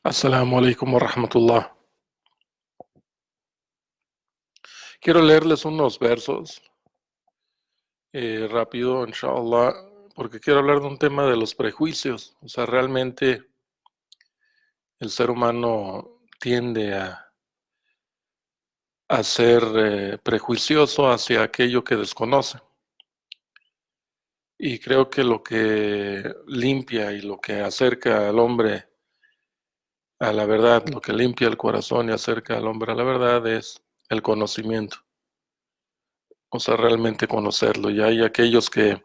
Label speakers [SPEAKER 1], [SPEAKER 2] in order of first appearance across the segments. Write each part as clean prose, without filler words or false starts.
[SPEAKER 1] Assalamu alaikum wa rahmatullah. Quiero leerles unos versos rápido, inshallah, porque quiero hablar de un tema de los prejuicios. O sea, realmente el ser humano tiende a ser prejuicioso hacia aquello que desconoce. Y creo que lo que limpia y lo que acerca al hombre a la verdad, lo que limpia el corazón y acerca al hombre a la verdad es el conocimiento. O sea, realmente conocerlo. Y hay aquellos que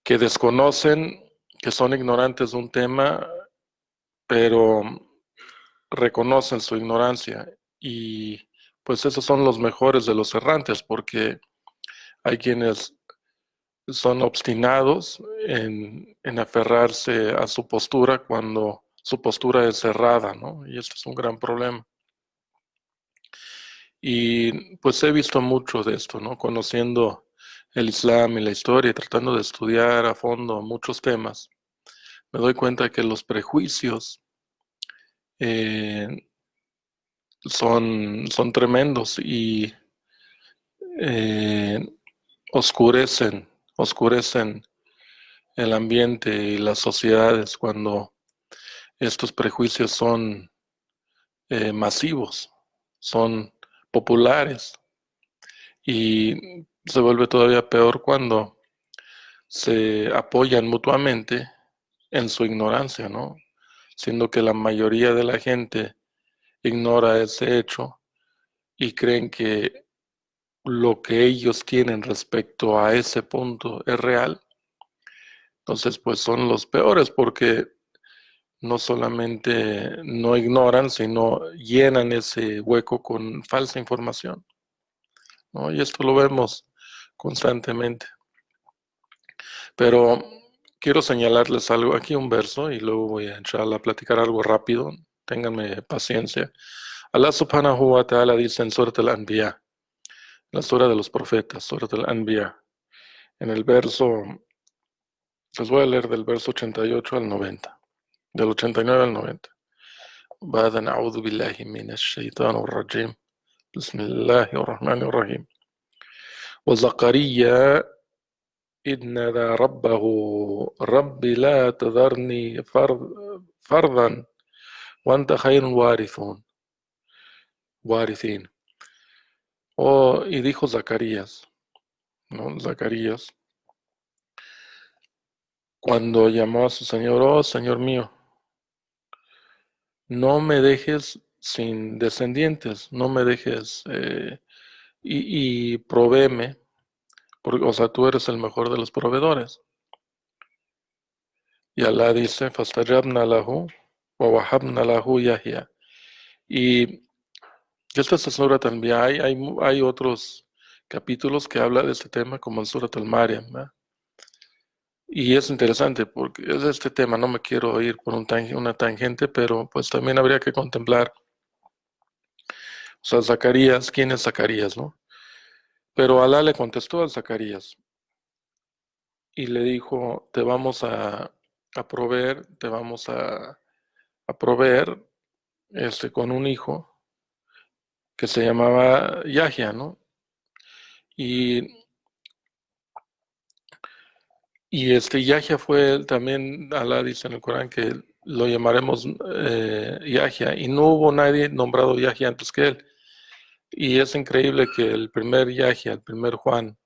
[SPEAKER 1] desconocen, que son ignorantes de un tema, pero reconocen su ignorancia. Y pues esos son los mejores de los errantes, porque hay quienes son obstinados en aferrarse a su postura cuando su postura es cerrada, ¿no? Y este es un gran problema. Y pues he visto mucho de esto, ¿no? Conociendo el Islam y la historia, tratando de estudiar a fondo muchos temas, me doy cuenta que los prejuicios eh, son tremendos y eh, oscurecen, oscurecen el ambiente y las sociedades cuando estos prejuicios son masivos, son populares y se vuelve todavía peor cuando se apoyan mutuamente en su ignorancia, ¿no? Siendo que la mayoría de la gente ignora ese hecho y creen que lo que ellos tienen respecto a ese punto es real, entonces pues son los peores porque no solamente no ignoran, sino llenan ese hueco con falsa información, ¿no? Y esto lo vemos constantemente. Pero quiero señalarles algo, aquí un verso y luego voy a inshallah platicar algo rápido, ténganme paciencia. Allah subhanahu wa ta'ala dice en Surat al-Anbiya, la sura de los profetas, Surat al-Anbiya, en el verso, les voy a leer del verso 88 al 90, del 89 al 90. بعد أعوذ بالله من الشيطان الرجيم بسم الله الرحمن الرحيم وزكريا إذ نادى ربه رب لا تذرني فردا وأنت خير وارثين. Y dijo Zacarías, ¿no? Zacarías, cuando llamó a su Señor, oh Señor mío, no me dejes sin descendientes, no me dejes y provéeme, porque, o sea, tú eres el mejor de los proveedores. Y Alá dice, fastajabna lahu wa wahabna lahu Yahya. Y esta es la Surat al-Anbiya. Hay otros capítulos que habla de este tema, como el Surat al-Maryam, ¿verdad? Y es interesante porque es este tema, no me quiero ir por una tangente, pero pues también habría que contemplar, o sea, Zacarías, ¿quién es Zacarías, no? Pero Alá le contestó a Zacarías y le dijo, te vamos a proveer, te vamos a proveer con un hijo que se llamaba Yahya, ¿no? Y, Yahya fue también, Alá dice en el Corán que lo llamaremos Yahya, y no hubo nadie nombrado Yahya antes que él. Y es increíble que el primer Yahya, el primer Juan,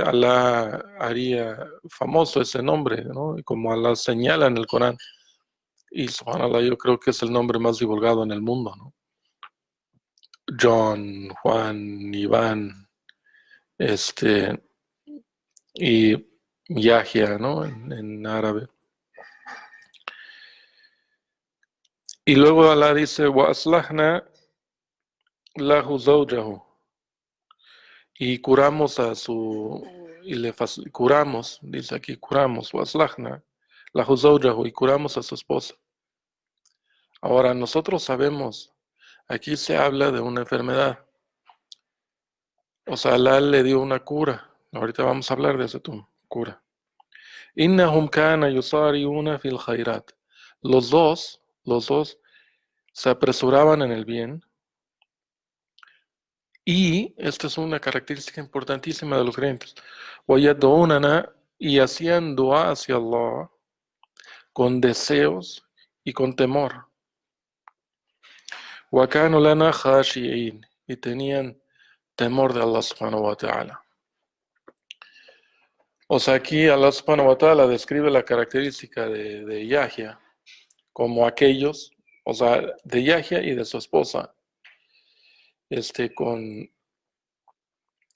[SPEAKER 1] Alá haría famoso ese nombre, ¿no? Y como Alá señala en el Corán. Y subhanallah, yo creo que es el nombre más divulgado en el mundo, ¿no? John, Juan, Iván, y Yahya, ¿no? En árabe. Y luego Alá dice, wa aslahna lahu zawjahu. Y curamos a su, y le curamos, dice aquí, curamos, wa aslahna lahu zawjahu, y curamos a su esposa. Ahora, nosotros sabemos, aquí se habla de una enfermedad. O sea, Alá le dio una cura. Ahorita vamos a hablar de esa cura. Innahum kana yusari'una fil khairat. los dos se apresuraban en el bien. Y esta es una característica importantísima de los creyentes. وَيَدْعُونَنَا, y hacían dua hacia Allah con deseos y con temor. وَكَانُوا لَنَا خَاشِعِينَ, y tenían temor de Allah subhanahu wa ta'ala. O sea, aquí Allah subhanahu wa ta'ala describe la característica de Yahya como aquellos, o sea, de Yahya y de su esposa,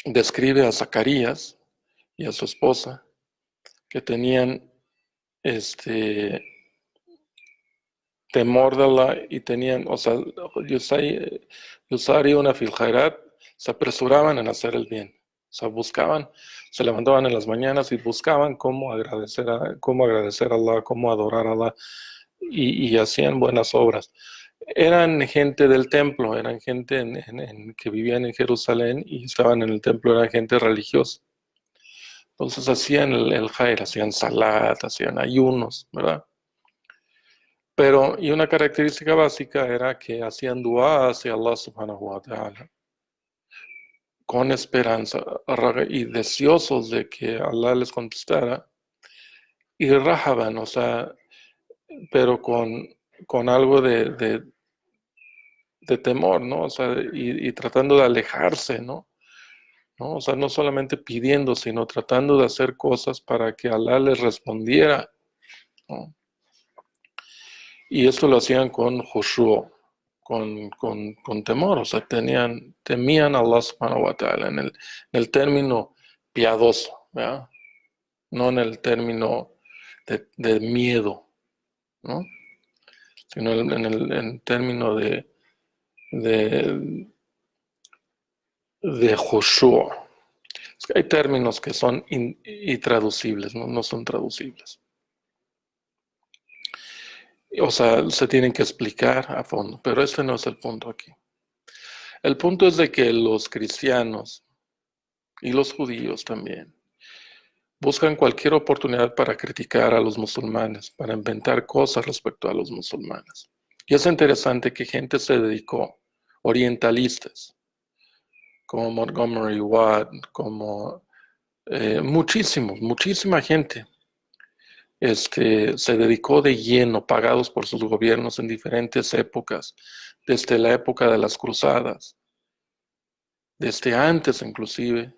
[SPEAKER 1] describe a Zacarías y a su esposa que tenían temor de Allah y tenían, o sea, Yusari una fil khairat, se apresuraban en hacer el bien. O sea, buscaban, se levantaban en las mañanas y buscaban cómo agradecer a Allah, cómo adorar a Allah, y hacían buenas obras. Eran gente del templo, eran gente que vivían en Jerusalén y estaban en el templo, eran gente religiosa. Entonces hacían el jair, hacían salat, hacían ayunos, ¿verdad? Pero, y una característica básica era que hacían dua hacia Allah subhanahu wa ta'ala, con esperanza y deseosos de que Allah les contestara, y rajaban, o sea, pero con algo de temor, ¿no? O sea, y tratando de alejarse, ¿no? O sea, no solamente pidiendo, sino tratando de hacer cosas para que Allah les respondiera, ¿no? Y esto lo hacían con khushu', con temor, o sea, temían a Allah subhanahu wa ta'ala en el término piadoso, ¿verdad? No en el término de miedo, ¿no? Sino en el término de khushu'. Es que hay términos que son intraducibles, ¿no? No son traducibles. O sea, se tienen que explicar a fondo, pero este no es el punto aquí. El punto es de que los cristianos y los judíos también buscan cualquier oportunidad para criticar a los musulmanes, para inventar cosas respecto a los musulmanes. Y es interesante que gente se dedicó, orientalistas, como Montgomery Watt, como muchísima gente, se dedicó de lleno, pagados por sus gobiernos en diferentes épocas, desde la época de las cruzadas, desde antes inclusive,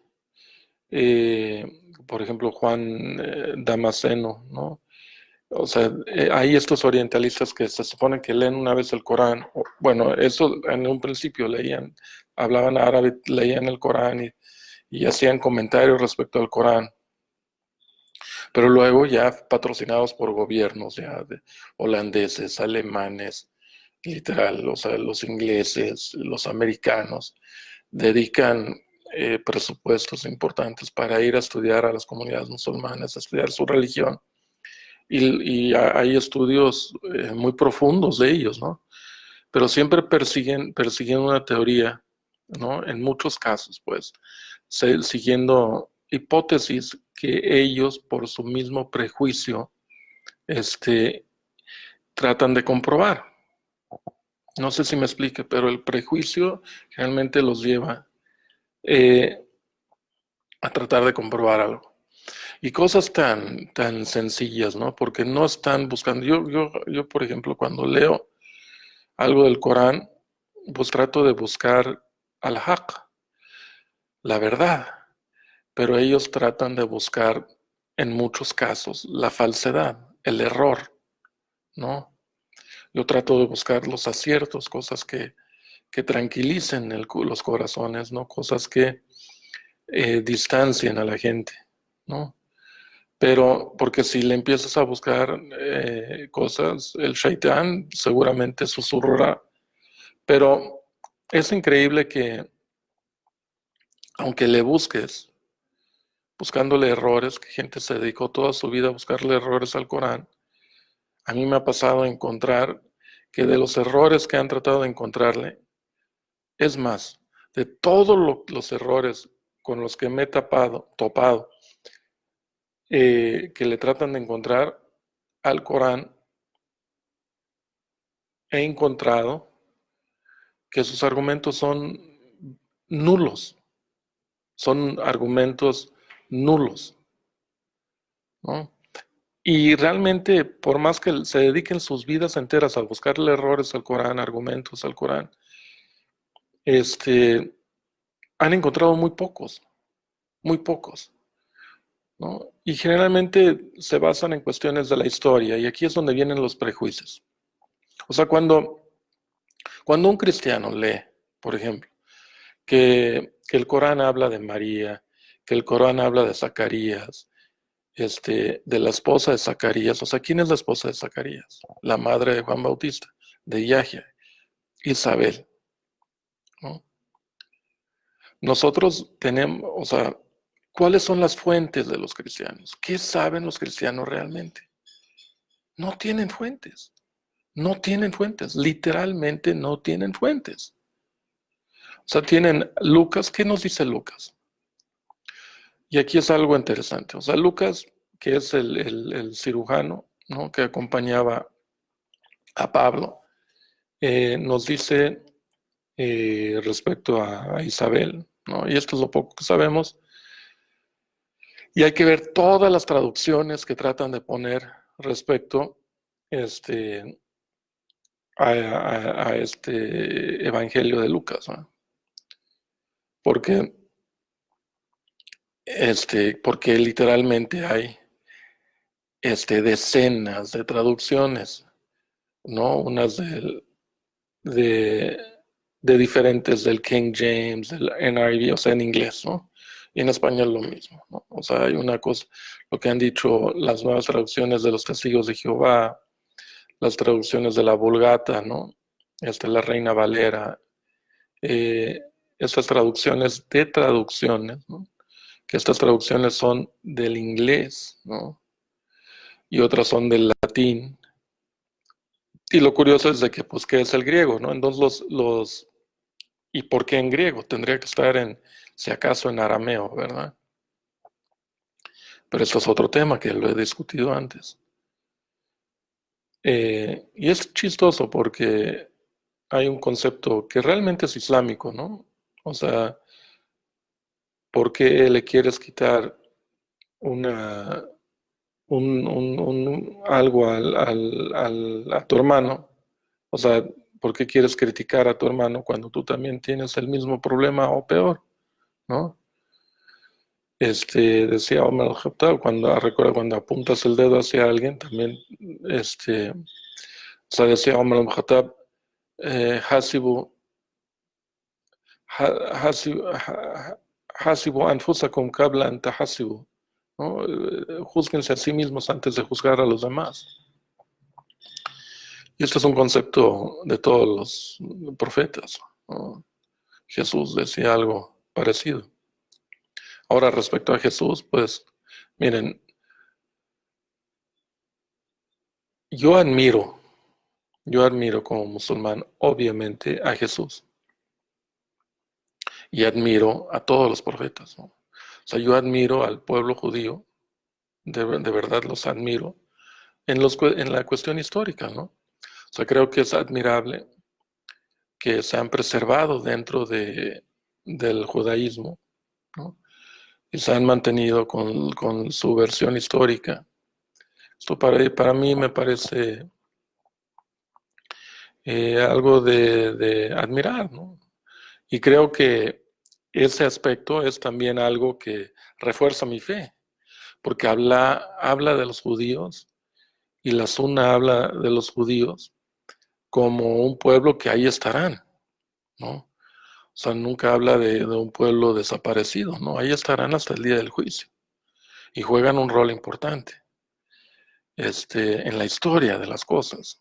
[SPEAKER 1] por ejemplo Juan Damasceno, ¿no? O sea, hay estos orientalistas que se supone que leen una vez el Corán, bueno, eso en un principio hablaban árabe, leían el Corán y hacían comentarios respecto al Corán. Pero luego ya patrocinados por gobiernos ya holandeses, alemanes, literal, o sea, los ingleses, los americanos, dedican presupuestos importantes para ir a estudiar a las comunidades musulmanas, a estudiar su religión. Y hay estudios muy profundos de ellos, ¿no? Pero siempre persiguen una teoría, ¿no? En muchos casos, pues, siguiendo hipótesis que ellos, por su mismo prejuicio, tratan de comprobar. No sé si me explique, pero el prejuicio realmente los lleva a tratar de comprobar algo. Y cosas tan sencillas, ¿no? Porque no están buscando. Yo, por ejemplo, cuando leo algo del Corán, pues trato de buscar al-haq, la verdad. Pero ellos tratan de buscar, en muchos casos, la falsedad, el error, ¿no? Yo trato de buscar los aciertos, cosas que tranquilicen los corazones, ¿no? Cosas que distancien a la gente, ¿no? Pero, porque si le empiezas a buscar cosas, el shaitán seguramente susurrará. Pero es increíble que, aunque le busques, buscándole errores, que gente se dedicó toda su vida a buscarle errores al Corán, a mí me ha pasado a encontrar que de los errores que han tratado de encontrarle, es más, de todos los errores con los que me he topado, que le tratan de encontrar al Corán, he encontrado que sus argumentos son nulos, son argumentos nulos, ¿no? Y realmente, por más que se dediquen sus vidas enteras a buscarle errores al Corán, argumentos al Corán, han encontrado muy pocos, ¿no? Y generalmente se basan en cuestiones de la historia, y aquí es donde vienen los prejuicios. O sea, cuando un cristiano lee, por ejemplo, que el Corán habla de María, que el Corán habla de Zacarías, de la esposa de Zacarías, o sea, ¿quién es la esposa de Zacarías? La madre de Juan Bautista, de Yahya, Isabel, ¿no? Nosotros tenemos, o sea, ¿cuáles son las fuentes de los cristianos? ¿Qué saben los cristianos realmente? No tienen fuentes, no tienen fuentes, literalmente no tienen fuentes. O sea, tienen Lucas, ¿qué nos dice Lucas? Y aquí es algo interesante. O sea, Lucas, que es el cirujano, ¿no?, que acompañaba a Pablo, nos dice respecto a Isabel, ¿no? Y esto es lo poco que sabemos. Y hay que ver todas las traducciones que tratan de poner respecto a este Evangelio de Lucas, ¿no? Porque, porque literalmente hay decenas de traducciones, ¿no? Unas de, de diferentes del King James, del NIV, o sea, en inglés, ¿no? Y en español lo mismo, ¿no? O sea, hay una cosa, lo que han dicho las nuevas traducciones de los Testigos de Jehová, las traducciones de la Vulgata, ¿no? La Reina Valera, estas traducciones de traducciones, ¿no? Que estas traducciones son del inglés, ¿no? Y otras son del latín. Y lo curioso es de que, pues, ¿qué es el griego, no? Entonces, ¿y por qué en griego? Tendría que estar si acaso, en arameo, ¿verdad? Pero esto es otro tema que lo he discutido antes. Y es chistoso porque hay un concepto que realmente es islámico, ¿no? O sea, ¿por qué le quieres quitar algo a tu hermano? O sea, ¿por qué quieres criticar a tu hermano cuando tú también tienes el mismo problema o peor, ¿no? Decía Omar al-Khattab, recuerda, cuando apuntas el dedo hacia alguien, también, o sea, decía Omar al-Khattab, hasibu, hasibu, hasibu anfusakum qabla an tahasibu, ¿no? Júzguense a sí mismos antes de juzgar a los demás. Y este es un concepto de todos los profetas, ¿no? Jesús decía algo parecido. Ahora, respecto a Jesús, pues, miren, yo admiro como musulmán, obviamente, a Jesús. Y admiro a todos los profetas, ¿no? O sea, yo admiro al pueblo judío, de verdad los admiro, en la cuestión histórica, ¿no? O sea, creo que es admirable que se han preservado dentro del judaísmo, ¿no? Y se han mantenido con su versión histórica. Esto para mí me parece algo de admirar, ¿no? Y creo que ese aspecto es también algo que refuerza mi fe, porque habla de los judíos, y la Sunna habla de los judíos como un pueblo que ahí estarán, ¿no? O sea, nunca habla de un pueblo desaparecido, ¿no? Ahí estarán hasta el día del juicio y juegan un rol importante en la historia de las cosas.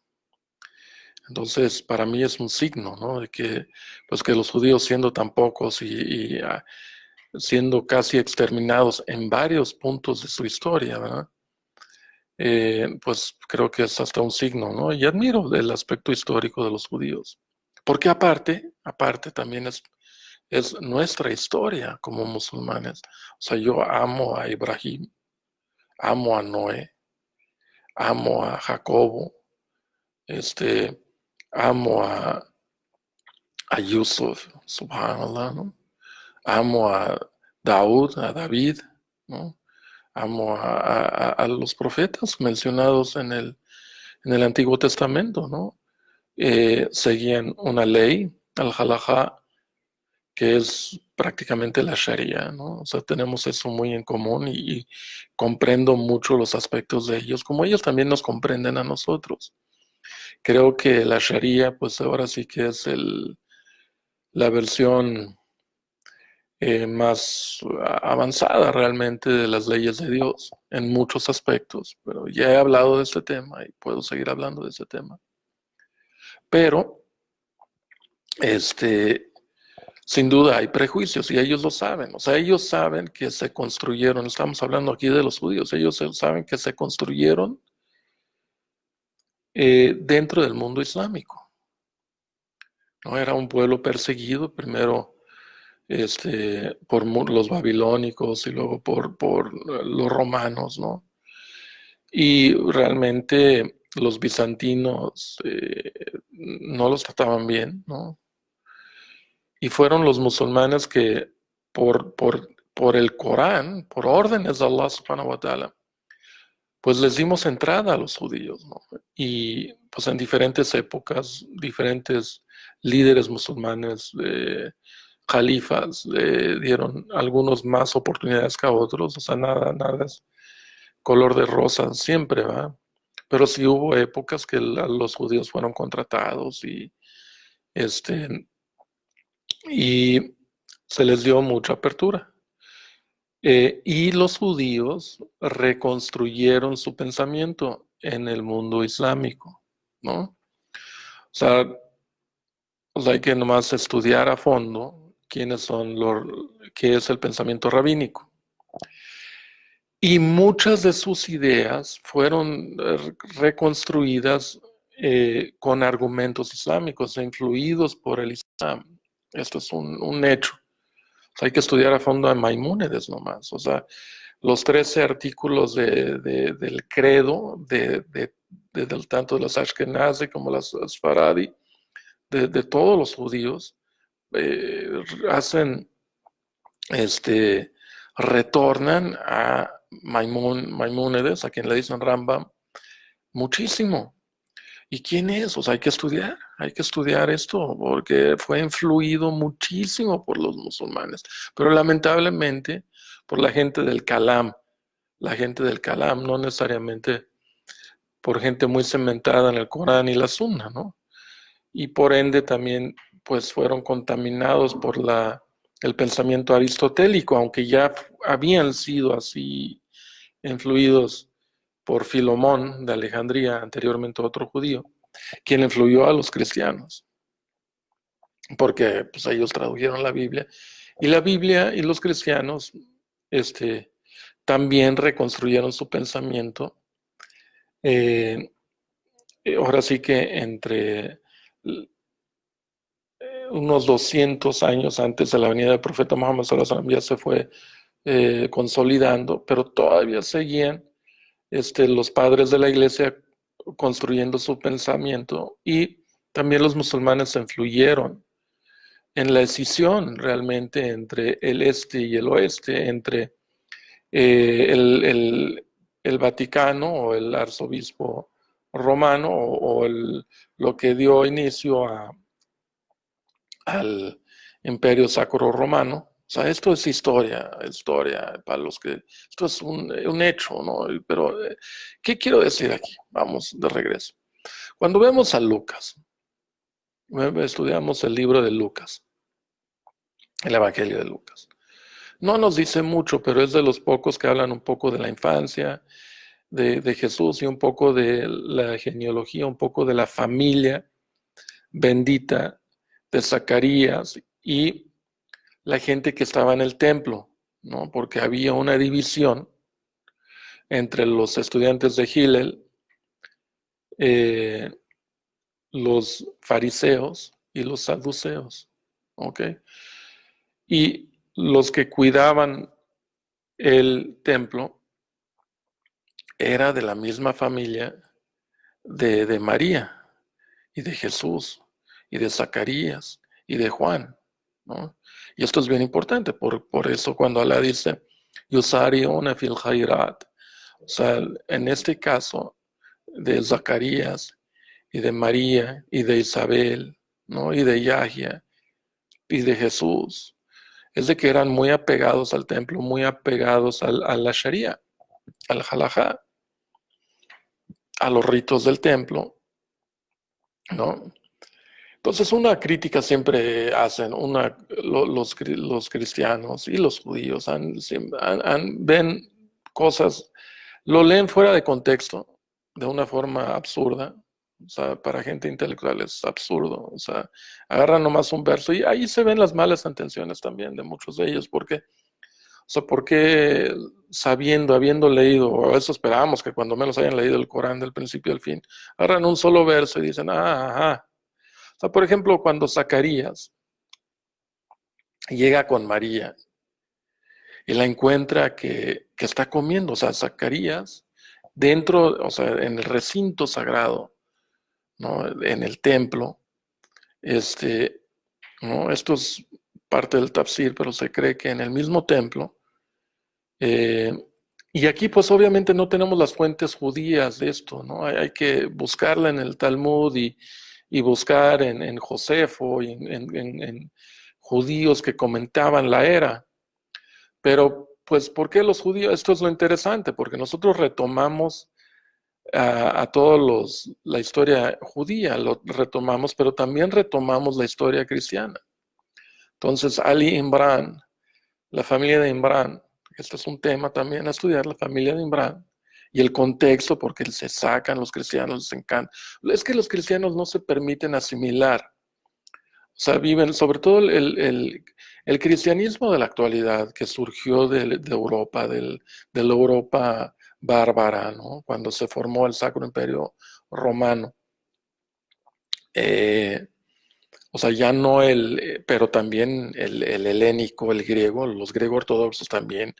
[SPEAKER 1] Entonces, para mí es un signo, ¿no? De que, pues, que los judíos, siendo tan pocos y siendo casi exterminados en varios puntos de su historia, ¿verdad? Pues creo que es hasta un signo, ¿no? Y admiro el aspecto histórico de los judíos. Porque aparte también es nuestra historia como musulmanes. O sea, yo amo a Ibrahim, amo a Noé, amo a Jacobo, este, amo a Yusuf, subhanallah, ¿no? Amo a David, ¿no? Amo a los profetas mencionados en el Antiguo Testamento, ¿no? Seguían una ley, al halajá, que es prácticamente la Sharia, ¿no? O sea, tenemos eso muy en común y comprendo mucho los aspectos de ellos, como ellos también nos comprenden a nosotros. Creo que la Sharia, pues ahora sí que es la versión más avanzada realmente de las leyes de Dios en muchos aspectos, pero ya he hablado de este tema y puedo seguir hablando de este tema. Pero, sin duda hay prejuicios y ellos lo saben. O sea, ellos saben que se construyeron, estamos hablando aquí de los judíos, ellos saben que se construyeron dentro del mundo islámico. ¿No? Era un pueblo perseguido primero por los babilónicos y luego por los romanos, ¿no? Y realmente los bizantinos no los trataban bien, ¿no? Y fueron los musulmanes que por el Corán, por órdenes de Allah subhanahu wa ta'ala, pues les dimos entrada a los judíos, ¿no? Y pues en diferentes épocas, diferentes líderes musulmanes, califas, dieron algunos más oportunidades que a otros, o sea, nada es color de rosa siempre, ¿va? Pero sí hubo épocas que los judíos fueron contratados este, y se les dio mucha apertura. Y los judíos reconstruyeron su pensamiento en el mundo islámico, ¿no? O sea, hay que nomás estudiar a fondo qué es el pensamiento rabínico. Y muchas de sus ideas fueron reconstruidas con argumentos islámicos, influidos por el Islam. Esto es un hecho. O sea, hay que estudiar a fondo a Maimónides nomás. O sea, los 13 artículos del credo, tanto de los Ashkenazi como los Sfaradi, de todos los judíos, hacen, retornan a Maimónides, a quien le dicen Rambam, muchísimo. ¿Y quién es? O sea, hay que estudiar esto, porque fue influido muchísimo por los musulmanes, pero lamentablemente por la gente del Kalam, no necesariamente por gente muy cementada en el Corán y la Sunna, ¿no? Y por ende también, pues fueron contaminados por el pensamiento aristotélico, aunque ya habían sido así influidos por Filomón de Alejandría, anteriormente otro judío, quien influyó a los cristianos, porque pues, ellos tradujeron la Biblia, y la Biblia y los cristianos también reconstruyeron su pensamiento, ahora sí que entre unos 200 años antes de la venida del profeta Muhammad sallallahu alaihi wasallam ya se fue consolidando, pero todavía seguían los padres de la iglesia construyendo su pensamiento, y también los musulmanes se influyeron en la escisión realmente entre el este y el oeste, entre el Vaticano o el arzobispo romano o lo que dio inicio al Imperio Sacro Romano. O sea, esto es historia para los que... Esto es un hecho, ¿no? Pero, ¿qué quiero decir aquí? Vamos de regreso. Cuando vemos a Lucas, estudiamos el libro de Lucas, el Evangelio de Lucas. No nos dice mucho, pero es de los pocos que hablan un poco de la infancia de Jesús y un poco de la genealogía, un poco de la familia bendita de Zacarías y la gente que estaba en el templo, ¿no? Porque había una división entre los estudiantes de Hillel, los fariseos y los saduceos, ¿ok? Y los que cuidaban el templo era de la misma familia de María y de Jesús, y de Zacarías, y de Juan, ¿no? Y esto es bien importante, por eso cuando Alá dice, Yusariuna fil khairat, o sea, en este caso de Zacarías, y de María, y de Isabel, ¿no? Y de Yahya, y de Jesús, es de que eran muy apegados al templo, muy apegados a la Sharia, al halajá, a los ritos del templo, ¿no? Entonces una crítica siempre hacen, los cristianos y los judíos ven cosas, lo leen fuera de contexto, de una forma absurda. O sea, para gente intelectual es absurdo. O sea, agarran nomás un verso y ahí se ven las malas intenciones también de muchos de ellos. Porque habiendo leído, o eso esperamos que cuando menos hayan leído el Corán del principio al fin, agarran un solo verso y dicen, ajá. O sea, por ejemplo, cuando Zacarías llega con María y la encuentra que está comiendo, o sea, Zacarías, dentro, o sea, en el recinto sagrado, ¿no? En el templo, ¿no? Esto es parte del tafsir, pero se cree que en el mismo templo, eh, y aquí pues obviamente no tenemos las fuentes judías de esto, ¿no? Hay que buscarla en el Talmud y buscar en Josefo y en judíos que comentaban la era. Pero pues, ¿por qué los judíos? Esto es lo interesante, porque nosotros retomamos a todos la historia judía, lo retomamos, pero también retomamos la historia cristiana. Entonces, Ali Imran, la familia de Imran, este es un tema también a estudiar, la familia de Imran, y el contexto, porque se sacan los cristianos, les encanta. Es que los cristianos no se permiten asimilar, o sea, viven, sobre todo el cristianismo de la actualidad, que surgió de Europa, de la Europa bárbara, ¿no? Cuando se formó el Sacro Imperio Romano. O sea, ya no pero también el helénico, el griego, los griegos ortodoxos también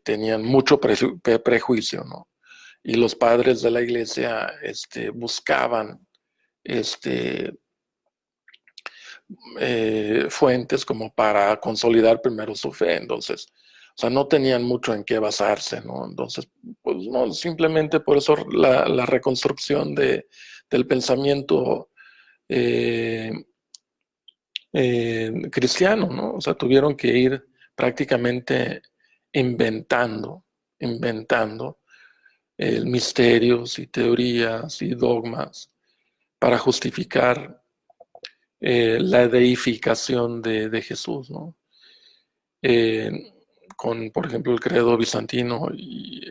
[SPEAKER 1] tenían mucho prejuicio, ¿no? Y los padres de la iglesia buscaban este, fuentes como para consolidar primero su fe. Entonces, o sea, no tenían mucho en qué basarse, ¿no? Entonces, pues no, simplemente por eso la reconstrucción del pensamiento eh, cristiano, ¿no? O sea, tuvieron que ir prácticamente inventando misterios y teorías y dogmas para justificar la deificación de Jesús, ¿no? Eh, por ejemplo, el credo bizantino y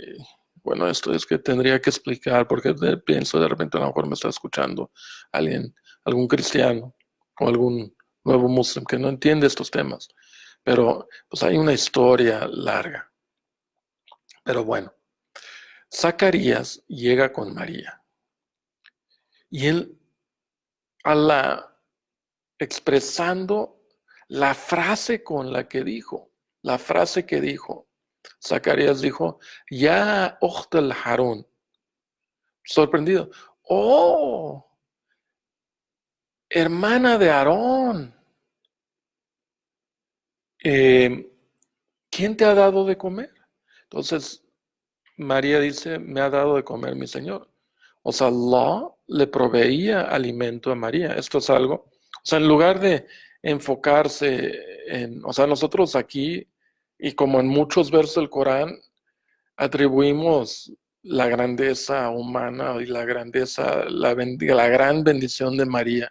[SPEAKER 1] bueno, esto es que tendría que explicar porque pienso de repente a lo mejor me está escuchando algún cristiano o algún nuevo musulmán que no entiende estos temas, pero pues hay una historia larga. Pero bueno, Zacarías llega con María y él expresando la frase con la frase que dijo, Zacarías dijo, ya Okhtal Harun, sorprendido, oh, hermana de Aarón, ¿quién te ha dado de comer? Entonces María dice, me ha dado de comer mi Señor. O sea, Allah le proveía alimento a María. Esto es algo, o sea, en lugar de enfocarse o sea, nosotros aquí, y como en muchos versos del Corán, atribuimos la grandeza humana y la grandeza, la gran bendición de María,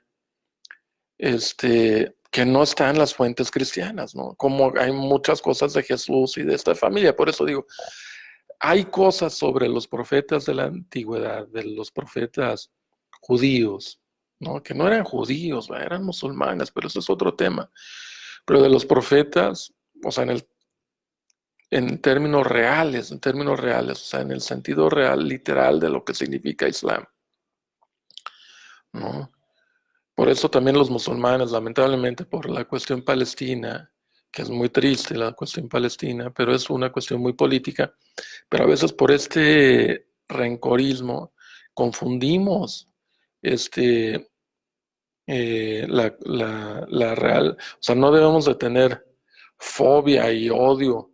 [SPEAKER 1] que no está en las fuentes cristianas, ¿no? Como hay muchas cosas de Jesús y de esta familia. Por eso digo, hay cosas sobre los profetas de la antigüedad, de los profetas judíos, ¿no? Que no eran judíos, eran musulmanes, pero eso es otro tema. Pero de los profetas, o sea, en términos reales, o sea, en el sentido real, literal de lo que significa Islam, ¿no? Por eso también los musulmanes, lamentablemente, por la cuestión palestina, que es muy triste la cuestión palestina, pero es una cuestión muy política, pero a veces por este rencorismo confundimos este, la real, o sea, no debemos de tener fobia y odio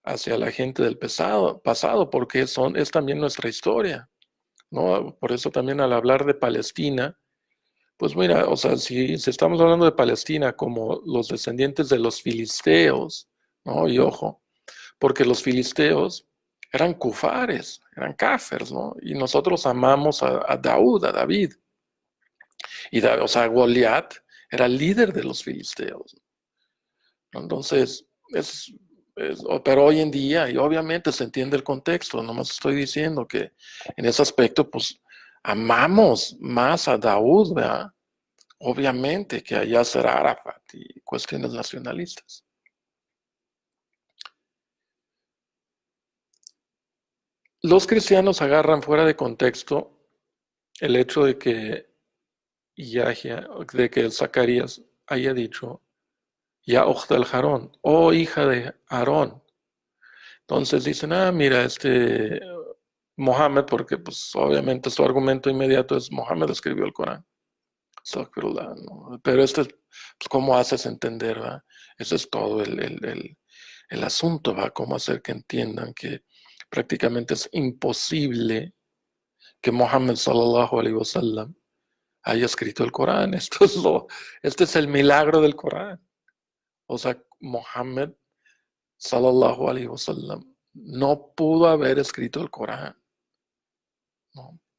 [SPEAKER 1] hacia la gente del pasado, porque es también nuestra historia, ¿no? Por eso también al hablar de Palestina, pues mira, o sea, si estamos hablando de Palestina como los descendientes de los filisteos, ¿no? Y ojo, porque los filisteos eran kufares, eran kafirs, ¿no? Y nosotros amamos a David. O sea, Goliat era el líder de los filisteos, ¿no? Entonces, pero hoy en día, y obviamente se entiende el contexto, nomás estoy diciendo que en ese aspecto, pues, amamos más a Daud, ¿verdad? Obviamente que a Yasser Arafat y cuestiones nacionalistas. Los cristianos agarran fuera de contexto el hecho de que el Zacarías haya dicho, Ya Ocht al Harón, oh hija de Aarón. Entonces dicen, mira, Mohammed, porque pues obviamente su argumento inmediato es Mohammed escribió el Corán. ¿No? Pero pues, ¿cómo haces entender, va? Ese es todo el asunto, va, cómo hacer que entiendan que prácticamente es imposible que Mohammed sallallahu alaihi wasallam haya escrito el Corán. Este es el milagro del Corán. O sea, Mohammed sallallahu alaihi wasallam no pudo haber escrito el Corán.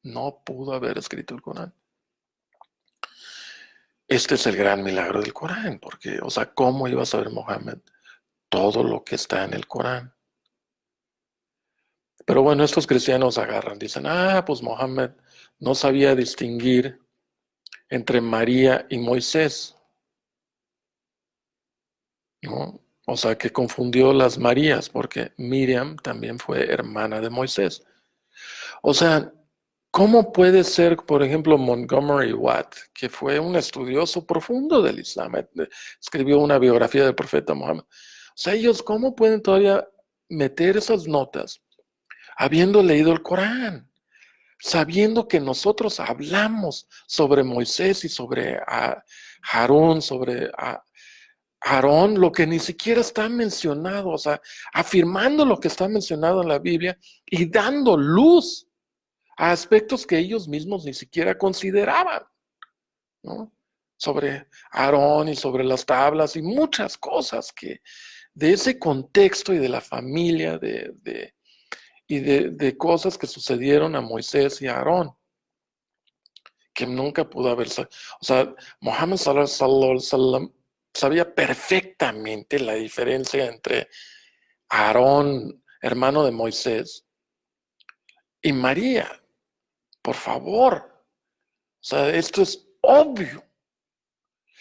[SPEAKER 1] No pudo haber escrito el Corán. Este es el gran milagro del Corán, porque, o sea, ¿cómo iba a saber Mohammed todo lo que está en el Corán? Pero bueno, estos cristianos agarran, dicen, pues Mohammed no sabía distinguir entre María y Moisés, ¿no? O sea, que confundió las Marías, porque Miriam también fue hermana de Moisés. O sea, ¿cómo puede ser, por ejemplo, Montgomery Watt, que fue un estudioso profundo del Islam, escribió una biografía del profeta Mohammed? O sea, ellos, ¿cómo pueden todavía meter esas notas habiendo leído el Corán? Sabiendo que nosotros hablamos sobre Moisés y sobre Aarón, sobre Aarón, lo que ni siquiera está mencionado, o sea, afirmando lo que está mencionado en la Biblia y dando luz a aspectos que ellos mismos ni siquiera consideraban, ¿no? Sobre Aarón y sobre las tablas y muchas cosas que de ese contexto y de la familia y de cosas que sucedieron a Moisés y a Aarón, que nunca pudo haber. O sea, Mohammed sallallahu alaihi wasallam sabía perfectamente la diferencia entre Aarón, hermano de Moisés, y María. Por favor. O sea, esto es obvio.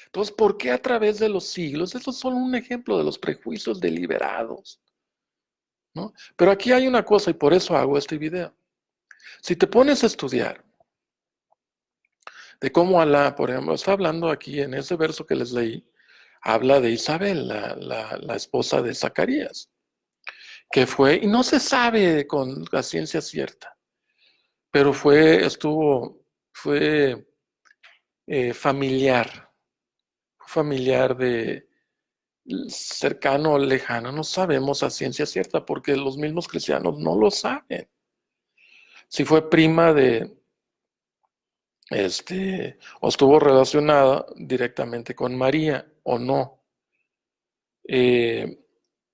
[SPEAKER 1] Entonces, ¿por qué a través de los siglos? Esto es solo un ejemplo de los prejuicios deliberados, ¿no? Pero aquí hay una cosa y por eso hago este video. Si te pones a estudiar de cómo Alá, por ejemplo, está hablando aquí en ese verso que les leí, habla de Isabel, la esposa de Zacarías, que fue, y no se sabe con la ciencia cierta, pero fue familiar de cercano o lejano, no sabemos a ciencia cierta porque los mismos cristianos no lo saben. Si fue prima o estuvo relacionada directamente con María o no.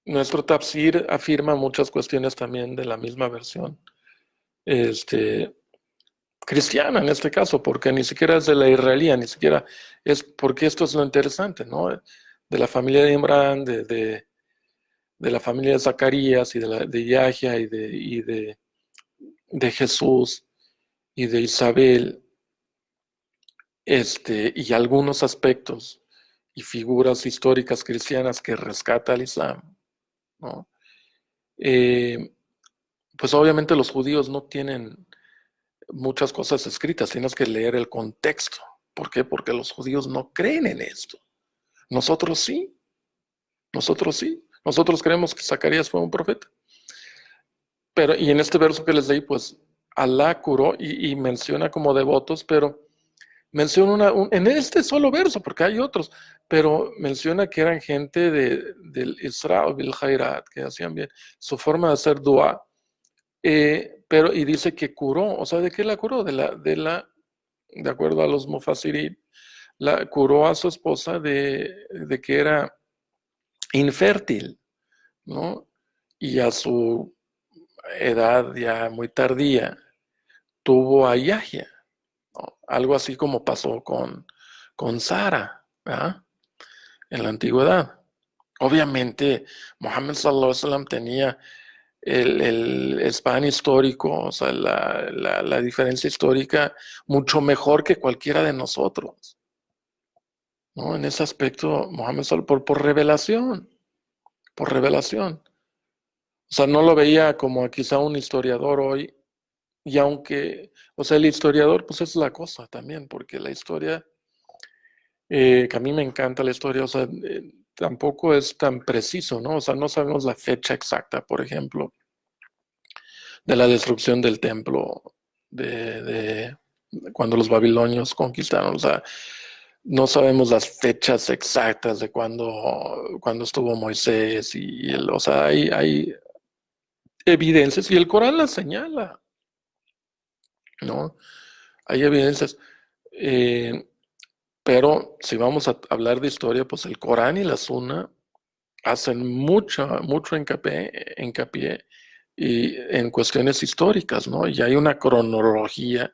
[SPEAKER 1] Nuestro tafsir afirma muchas cuestiones también de la misma versión cristiana en este caso, porque ni siquiera es de la israelía, ni siquiera es porque esto es lo interesante, ¿no? De la familia de Imran, de la familia de Zacarías y de Yahya de Jesús y de Isabel, y algunos aspectos y figuras históricas cristianas que rescata el Islam, ¿no? Pues obviamente los judíos no tienen muchas cosas escritas, tienes que leer el contexto. ¿Por qué? Porque los judíos no creen en esto. Nosotros sí, nosotros sí. Nosotros creemos que Zacarías fue un profeta. Y en este verso que les leí, pues Alá curó y menciona como devotos, pero Menciona en este solo verso, porque hay otros, pero menciona que eran gente del Isra bil Khairat, que hacían bien su forma de hacer dua, pero y dice que curó, o sea, ¿de qué la curó? De acuerdo a los Mufassirin, la curó a su esposa de que era infértil, ¿no? Y a su edad ya muy tardía tuvo a Yahya, ¿no? Algo así como pasó con Sara, ¿verdad? En la antigüedad. Obviamente, Mohammed sallallahu alaihi wasallam tenía el span histórico, o sea, la diferencia histórica mucho mejor que cualquiera de nosotros, ¿no? En ese aspecto, Mohammed sallallahu por revelación, por revelación. O sea, no lo veía como quizá un historiador hoy, y aunque, o sea, el historiador, pues es la cosa también, porque la historia, que a mí me encanta la historia, o sea, tampoco es tan preciso, ¿no? O sea, no sabemos la fecha exacta, por ejemplo, de la destrucción del templo, de cuando los babilonios conquistaron, o sea, no sabemos las fechas exactas de cuando estuvo Moisés o sea, hay evidencias y el Corán las señala, ¿no? Hay evidencias. Eh, pero si vamos a hablar de historia, pues el Corán y la Sunna hacen mucho hincapié y en cuestiones históricas, ¿no? Y hay una cronología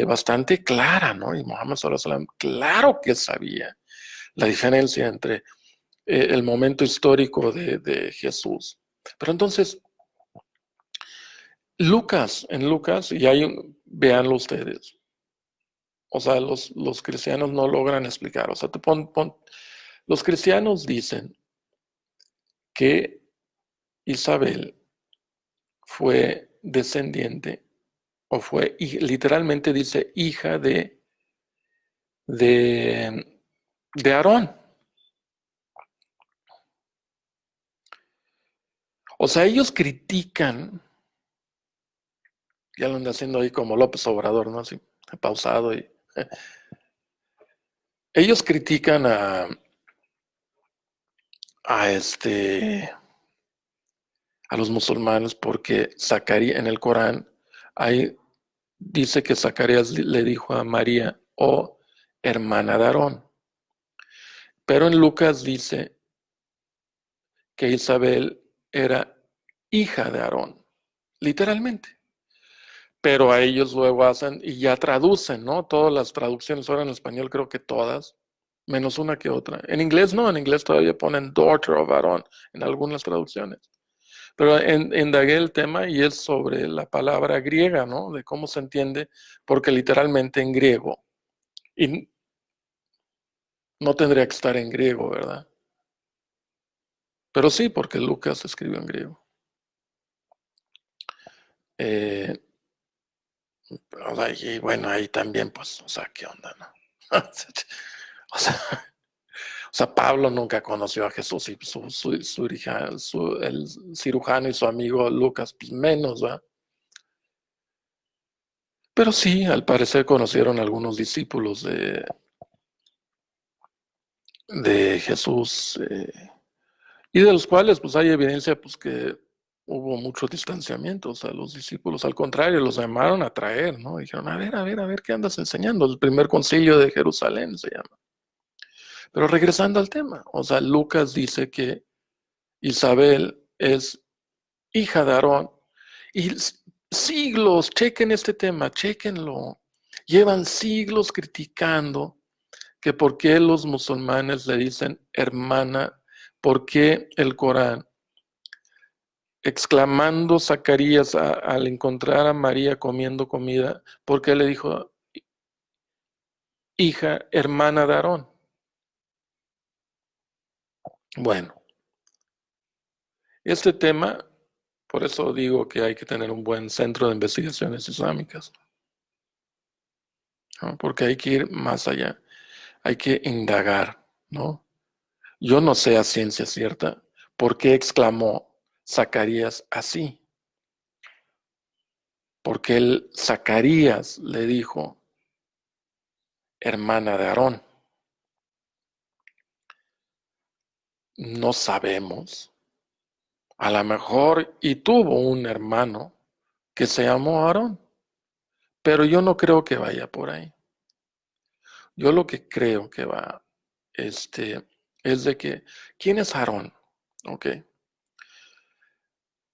[SPEAKER 1] bastante clara, ¿no? Y Muhammad sallallahu alaihi wasallam, claro que sabía la diferencia entre el momento histórico de Jesús. Pero entonces, en Lucas, y véanlo ustedes, o sea, los cristianos no logran explicar, o sea, los cristianos dicen que Isabel fue descendiente, o fue, literalmente dice, hija de, de Aarón. O sea, ellos critican, ya lo andan haciendo ahí como López Obrador, ¿no? Así, pausado. Ellos critican a a los musulmanes porque en el Corán hay, dice que Zacarías le dijo a María, oh, hermana de Aarón. Pero en Lucas dice que Isabel era hija de Aarón, literalmente. Pero a ellos luego hacen y ya traducen, ¿no? Todas las traducciones ahora en español, creo que todas, menos una que otra. En inglés no, en inglés todavía ponen daughter of Aaron en algunas traducciones. Pero indagué el tema y es sobre la palabra griega, ¿no? De cómo se entiende, porque literalmente en griego, y no tendría que estar en griego, ¿verdad? Pero sí, porque Lucas escribió en griego. Eh, o sea, y bueno, ahí también, pues, o sea, ¿qué onda, no? O sea, Pablo nunca conoció a Jesús y el cirujano y su amigo Lucas, pues menos, ¿va? Pero sí, al parecer conocieron algunos discípulos de Jesús, y de los cuales pues hay evidencia pues que hubo mucho distanciamiento. O sea, los discípulos al contrario los llamaron a traer, ¿no? Dijeron, a ver, ¿qué andas enseñando? El primer concilio de Jerusalén se llama. Pero regresando al tema, o sea, Lucas dice que Isabel es hija de Aarón. Y siglos, chequen este tema, chequenlo. Llevan siglos criticando que por qué los musulmanes le dicen hermana, por qué el Corán, exclamando Zacarías al encontrar a María comiendo comida, por qué le dijo hija, hermana de Aarón. Bueno, este tema, por eso digo que hay que tener un buen centro de investigaciones islámicas, ¿no? Porque hay que ir más allá, hay que indagar, ¿no? Yo no sé a ciencia cierta por qué exclamó Zacarías así, porque Zacarías le dijo hermana de Aarón. No sabemos. A lo mejor y tuvo un hermano que se llamó Aarón, pero yo no creo que vaya por ahí. Yo lo que creo que va, es de que, ¿quién es Aarón? Ok.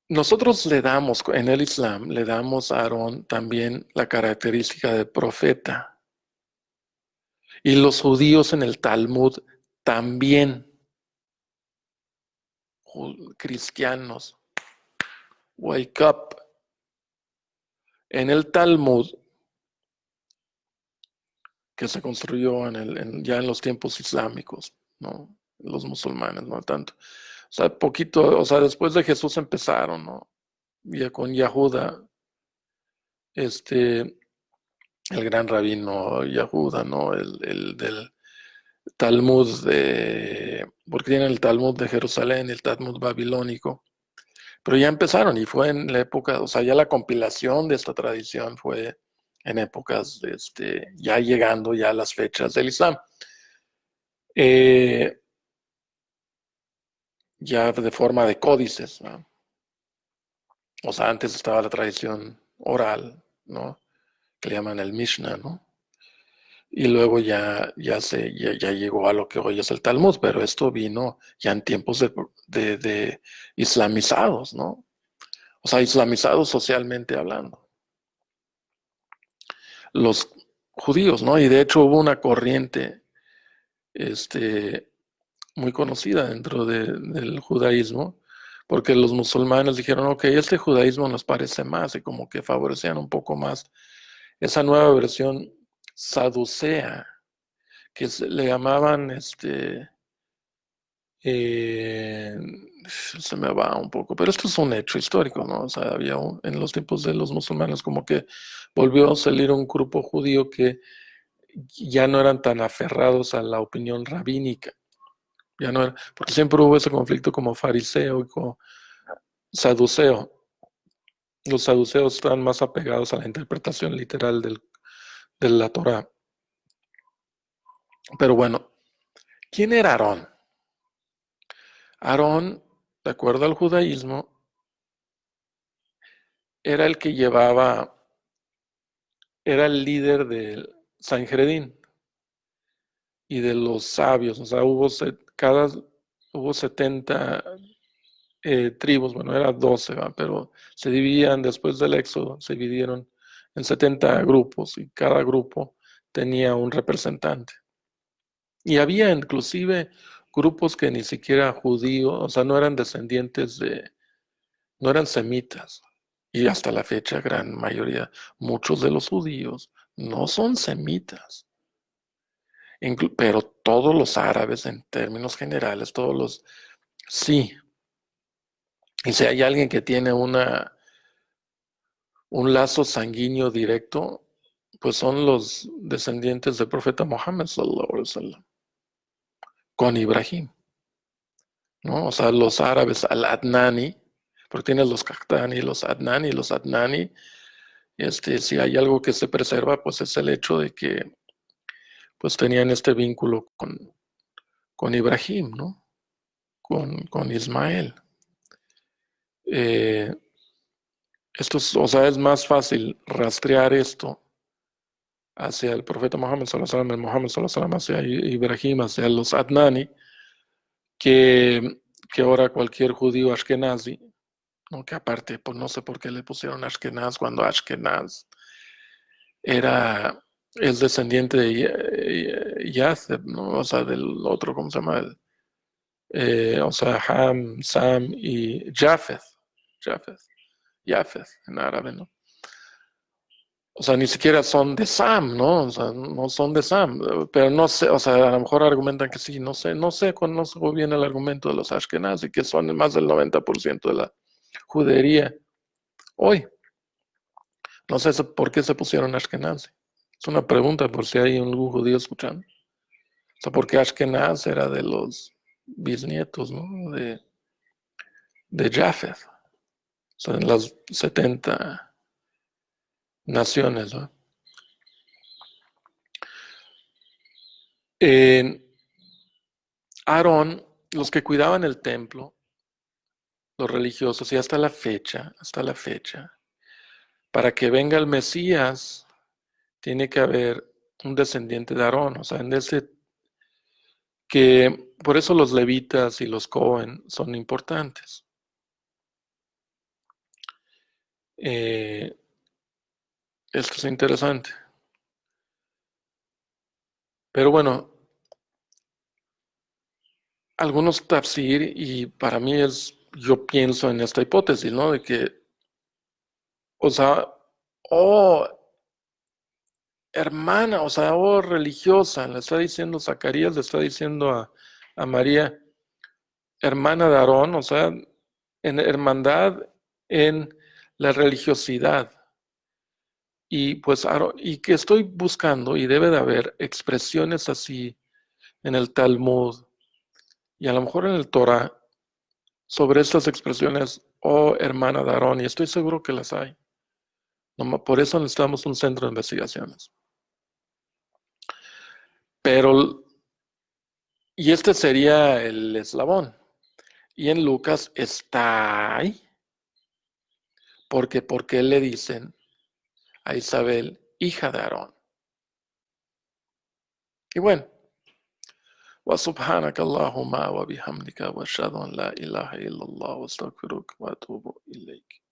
[SPEAKER 1] Nosotros le damos, en el Islam, le damos a Aarón también la característica de profeta. Y los judíos en el Talmud también, cristianos, wake up. En el Talmud, que se construyó ya en los tiempos islámicos, ¿no? Los musulmanes, no tanto. O sea, poquito, o sea, después de Jesús empezaron, ¿no? Ya con Yahuda, el gran rabino Yahuda, ¿no? El del Talmud porque tienen el Talmud de Jerusalén, el Talmud babilónico, pero ya empezaron y fue en la época, o sea, ya la compilación de esta tradición fue en épocas, ya llegando ya a las fechas del Islam. Eh, ya de forma de códices, ¿no? O sea, antes estaba la tradición oral, ¿no? Que le llaman el Mishnah, ¿no? Y luego ya llegó a lo que hoy es el Talmud, pero esto vino ya en tiempos de islamizados, ¿no? O sea, islamizados socialmente hablando. Los judíos, ¿no? Y de hecho hubo una corriente, muy conocida dentro del judaísmo, porque los musulmanes dijeron, ok, este judaísmo nos parece más y como que favorecían un poco más esa nueva versión saducea, que le llamaban, eh, se me va un poco, pero esto es un hecho histórico, ¿no? O sea, en los tiempos de los musulmanes como que volvió a salir un grupo judío que ya no eran tan aferrados a la opinión rabínica. Ya no era, porque siempre hubo ese conflicto como fariseo y como saduceo. Los saduceos estaban más apegados a la interpretación literal de la Torah. Pero bueno, ¿quién era Aarón? Aarón, de acuerdo al judaísmo, era el que era el líder del Sanhedrin y de los sabios. O sea, hubo 70 tribus, bueno, eran 12, ¿va? Pero se dividían después del éxodo, se dividieron en 70 grupos y cada grupo tenía un representante. Y había inclusive grupos que ni siquiera judíos, o sea, no eran descendientes no eran semitas. Y hasta la fecha, gran mayoría, muchos de los judíos no son semitas. Pero todos los árabes, en términos generales, sí. Y si hay alguien que tiene un lazo sanguíneo directo, pues son los descendientes del profeta Mohammed sallallahu alaihi wasallam, con Ibrahim, ¿no? O sea, los árabes al-Adnani, porque tienes los Qahtani, los Adnani, si hay algo que se preserva, pues es el hecho de que pues tenían este vínculo con Ibrahim, ¿no? Con Ismael. Eh, o sea, es más fácil rastrear esto hacia el profeta Mohammed sallallahu alaihi wasallam, el Mohammed sallallahu alaihi wasallam, hacia Ibrahim, hacia los Adnani, que ahora cualquier judío ashkenazi, ¿no? Que aparte, pues no sé por qué le pusieron Ashkenaz cuando Ashkenaz es descendiente de Yathrib, ¿no? O sea, del otro, ¿cómo se llama? O sea, Ham, Sam y Japheth, Japheth, Japheth en árabe, ¿no? O sea, ni siquiera son de Sam, ¿no? O sea, no son de Sam, pero no sé, o sea, a lo mejor argumentan que sí, no sé, conozco bien el argumento de los Ashkenazi, que son más del 90% de la judería hoy. No sé por qué se pusieron Ashkenazi. Es una pregunta por si hay algún judío escuchando. O sea, porque Ashkenaz era de los bisnietos, ¿no? De Japheth. O sea, en las 70 naciones, ¿no? Aarón, los que cuidaban el templo, los religiosos, y hasta la fecha, para que venga el Mesías, tiene que haber un descendiente de Aarón, o sea, en ese que por eso los levitas y los Cohen son importantes. Esto es interesante. Pero bueno, algunos tafsir, y para mí yo pienso en esta hipótesis, ¿no? De que, o sea, oh, hermana, o sea, oh, religiosa, le está diciendo Zacarías, le está diciendo a María, hermana de Aarón, o sea, en hermandad en la religiosidad. Y pues, y que estoy buscando, y debe de haber expresiones así en el Talmud y a lo mejor en el Torah sobre estas expresiones, oh hermana de Aarón, y estoy seguro que las hay. Por eso necesitamos un centro de investigaciones. Pero, y este sería el eslabón. Y en Lucas está ahí, porque ¿por qué le dicen a Isabel, hija de Aarón? Y bueno, وسبحانك اللهم وبحمدك واشهد ان لا اله الا الله واستغفرك واتوب اليك